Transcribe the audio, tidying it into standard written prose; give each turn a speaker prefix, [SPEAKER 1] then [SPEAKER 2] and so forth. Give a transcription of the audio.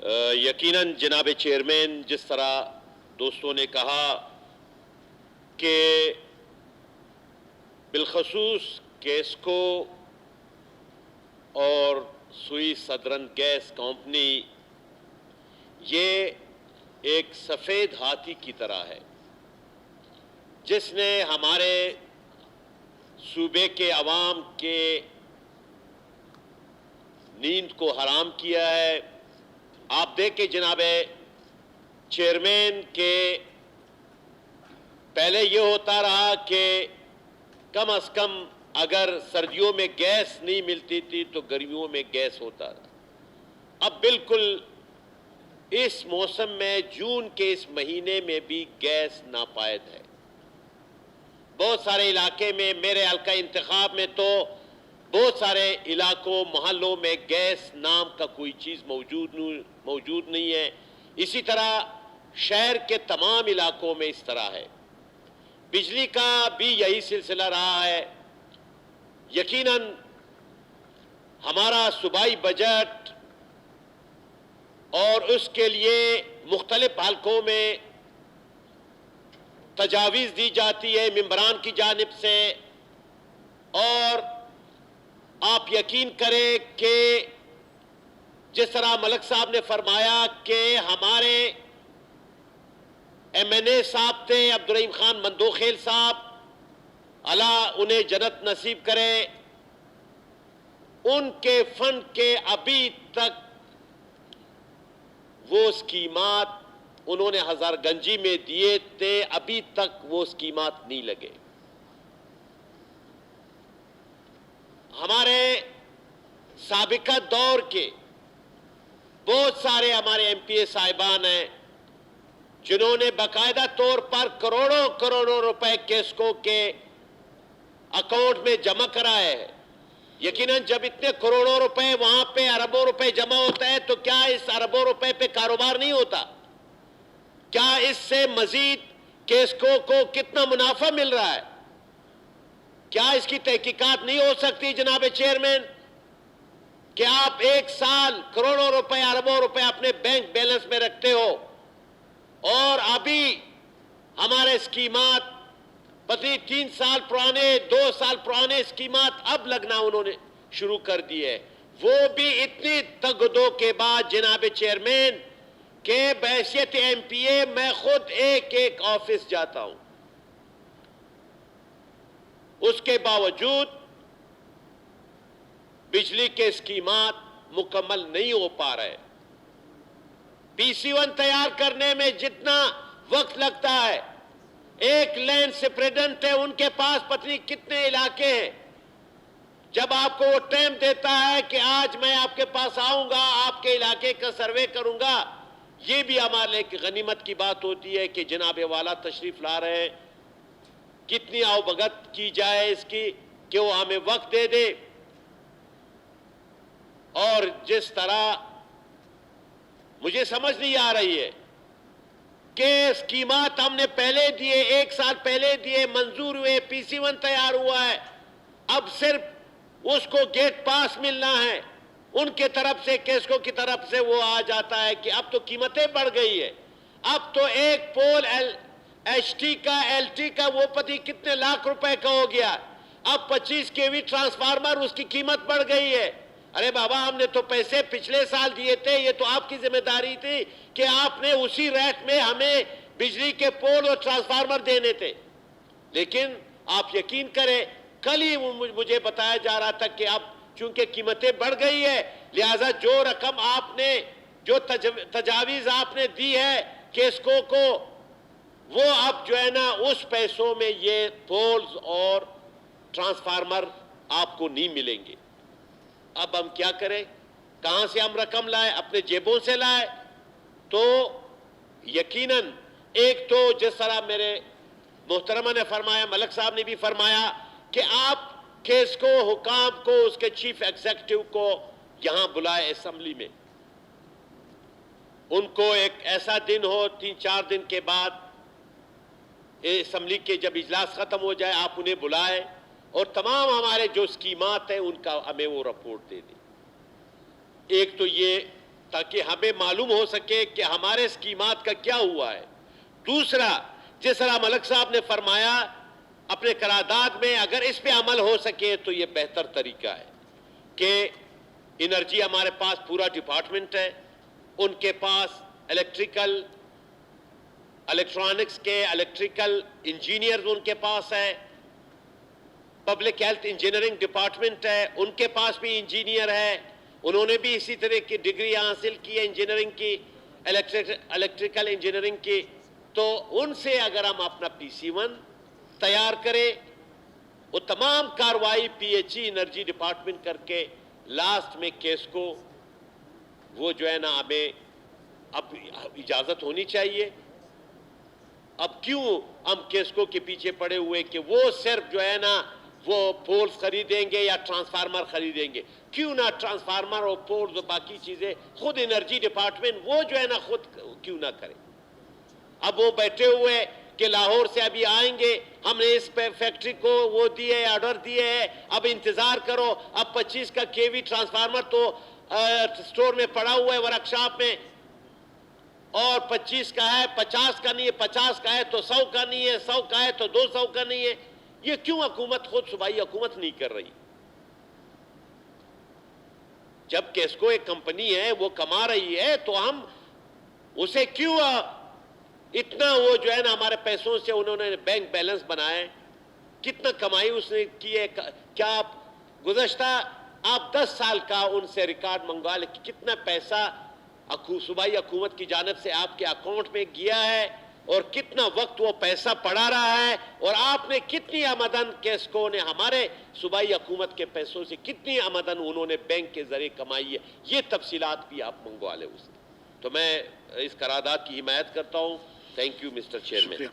[SPEAKER 1] یقیناً جناب چیئرمین، جس طرح دوستوں نے کہا کہ بالخصوص کیسکو اور سوئی سدرن گیس کمپنی یہ ایک سفید ہاتھی کی طرح ہے جس نے ہمارے صوبے کے عوام کے نیند کو حرام کیا ہے۔ آپ دیکھیں جناب چیئرمین کہ پہلے یہ ہوتا رہا کہ کم از کم اگر سردیوں میں گیس نہیں ملتی تھی تو گرمیوں میں گیس ہوتا رہا۔ اب بالکل اس موسم میں جون کے اس مہینے میں بھی گیس ناپائید ہے۔ بہت سارے علاقے میں، میرے حلقہ انتخاب میں تو بہت سارے علاقوں محلوں میں گیس نام کا کوئی چیز موجود نہیں ہے۔ اسی طرح شہر کے تمام علاقوں میں اس طرح ہے۔ بجلی کا بھی یہی سلسلہ رہا ہے۔ یقیناً ہمارا صوبائی بجٹ اور اس کے لیے مختلف حلقوں میں تجاویز دی جاتی ہے ممبران کی جانب سے، اور آپ یقین کریں کہ جس طرح ملک صاحب نے فرمایا کہ ہمارے ایم این اے صاحب تھے عبدالرحیم خان مندوخیل صاحب، اللہ انہیں جنت نصیب کرے، ان کے فنڈ کے ابھی تک وہ اسکیمات انہوں نے ہزار گنجی میں دیے تھے، ابھی تک وہ اسکیمات نہیں لگے۔ ہمارے سابقہ دور کے بہت سارے ہمارے ایم پی اے صاحبان ہیں جنہوں نے باقاعدہ طور پر کروڑوں روپے کیسکو کے اکاؤنٹ میں جمع کرائے ہیں۔ یقیناً جب اتنے کروڑوں روپے وہاں پہ اربوں روپے جمع ہوتا ہے تو کیا اس اربوں روپے پہ کاروبار نہیں ہوتا؟ کیا اس سے مزید کیسکو کو کتنا منافع مل رہا ہے؟ کیا اس کی تحقیقات نہیں ہو سکتی جناب چیئرمین کہ آپ ایک سال کروڑوں روپے اربوں روپے اپنے بینک بیلنس میں رکھتے ہو اور ابھی ہمارے اسکیمات پتہ 3 سال پرانے 2 سال پرانے اسکیمات اب لگنا انہوں نے شروع کر دی ہے، وہ بھی اتنی تگدو کے بعد جناب چیئرمین کہ بحیثیت ایم پی اے میں خود ایک آفس جاتا ہوں، اس کے باوجود بجلی کے اسکیمات مکمل نہیں ہو پا رہے۔ پی سی 1 تیار کرنے میں جتنا وقت لگتا ہے، ایک لین سپریڈنٹ ہے ان کے پاس پتہ نہیں کتنے علاقے ہیں، جب آپ کو وہ ٹائم دیتا ہے کہ آج میں آپ کے پاس آؤں گا، آپ کے علاقے کا سروے کروں گا، یہ بھی ہمارے لیے غنیمت کی بات ہوتی ہے کہ جناب والا تشریف لا رہے ہیں، کتنی آؤبگت کی جائے اس کی کہ وہ ہمیں وقت دے دے۔ اور جس طرح مجھے سمجھ نہیں آ رہی ہے کہ اسکیمات ہم نے پہلے دیے، 1 سال پہلے دیے، منظور ہوئے، پی سی 1 تیار ہوا ہے، اب صرف اس کو گیٹ پاس ملنا ہے، ان کے طرف سے کیسکو کی طرف سے وہ آ جاتا ہے کہ اب تو قیمتیں بڑھ گئی ہے، اب تو ایک پول ایچ ٹی کا ایل ٹی کا وہ پتہ کتنے لاکھ روپے کا ہو گیا، اب 25 کے وی ٹرانسفارمر اس کی قیمت بڑھ گئی ہے۔ ارے بابا ہم نے تو پیسے پچھلے سال دیے تھے، یہ تو آپ کی ذمہ داری تھی کہ آپ نے اسی ریٹ میں ہمیں بجلی کے پول اور ٹرانسفارمر دینے تھے، لیکن آپ یقین کریں کل ہی مجھے بتایا جا رہا تھا کہ اب چونکہ قیمتیں بڑھ گئی ہے لہٰذا جو رقم آپ نے جو تجاویز آپ نے دی ہے کیسکو کو وہ اب جو ہے نا اس پیسوں میں یہ پولز اور ٹرانسفارمر آپ کو نہیں ملیں گے۔ اب ہم کیا کریں؟ کہاں سے ہم رقم لائے؟ اپنے جیبوں سے لائے؟ تو یقیناً ایک تو جس طرح میرے محترمہ نے فرمایا، ملک صاحب نے بھی فرمایا کہ آپ کیسکو حکام کو اس کے چیف ایگزیکٹو کو یہاں بلائے اسمبلی میں، ان کو ایک ایسا دن ہو 3-4 دن کے بعد اسمبلی کے جب اجلاس ختم ہو جائے آپ انہیں بلائے اور تمام ہمارے جو اسکیمات ہیں ان کا ہمیں وہ رپورٹ دے دیں۔ ایک تو یہ تاکہ ہمیں معلوم ہو سکے کہ ہمارے اسکیمات کا کیا ہوا ہے. دوسرا، جس طرح ملک صاحب نے فرمایا اپنے قرارداد میں، اگر اس پہ عمل ہو سکے تو یہ بہتر طریقہ ہے کہ انرجی ہمارے پاس پورا ڈپارٹمنٹ ہے، ان کے پاس الیکٹرانکس کے الیکٹریکل انجینئرز ان کے پاس ہے، پبلک ہیلتھ انجینئرنگ ڈپارٹمنٹ ہے، ان کے پاس بھی انجینئر ہے، انہوں نے بھی اسی طرح کی ڈگری حاصل کی ہے انجینئرنگ کی، الیکٹریکل انجینئرنگ کی. تو ان سے اگر ہم اپنا PC-1 تیار کریں، وہ تمام کاروائی PHE انرجی ڈپارٹمنٹ کر کے لاسٹ میں کیس کو وہ جو ہے نا ہمیں اب اجازت ہونی چاہیے. اب کیوں ہم کیسکو کے پیچھے پڑے ہوئے کہ وہ صرف جو ہے نا وہ پولز خریدیں گے یا ٹرانسفارمر خریدیں گے؟ کیوں نہ ٹرانسفارمر اور پولز اور باقی چیزیں خود انرجی ڈپارٹمنٹ وہ جو ہے نا خود کیوں نہ کرے؟ اب وہ بیٹھے ہوئے کہ لاہور سے ابھی آئیں گے، ہم نے اس فیکٹری کو وہ دیے آرڈر دیے ہے، اب انتظار کرو. اب 25 کا KV ٹرانسفارمر تو سٹور میں پڑا ہوا ہے ورکشاپ میں، اور 25 کا ہے، 50 کا نہیں ہے، 50 کا ہے تو 100 کا نہیں ہے، 100 کا ہے تو 200 کا نہیں ہے. یہ کیوں حکومت خود صوبائی حکومت نہیں کر رہی؟ جب کیسکو ایک کمپنی ہے وہ کما رہی ہے تو ہم اسے کیوں اتنا وہ جو ہے نا ہمارے پیسوں سے انہوں نے بینک بیلنس بنائے، کتنا کمائی اس نے کی ہے؟ کیا آپ گزشتہ 10 سال کا ان سے ریکارڈ منگوا لیں کہ کتنا پیسہ صوبائی حکومت کی جانب سے آپ کے اکاؤنٹ میں گیا ہے اور کتنا وقت وہ پیسہ پڑا رہا ہے، اور آپ نے کتنی آمدن کیسکو نے ہمارے صوبائی حکومت کے پیسوں سے کتنی آمدن انہوں نے بینک کے ذریعے کمائی ہے؟ یہ تفصیلات بھی آپ منگوا لیں اس کی. تو میں اس قرارداد کی حمایت کرتا ہوں. Thank you mister chairman.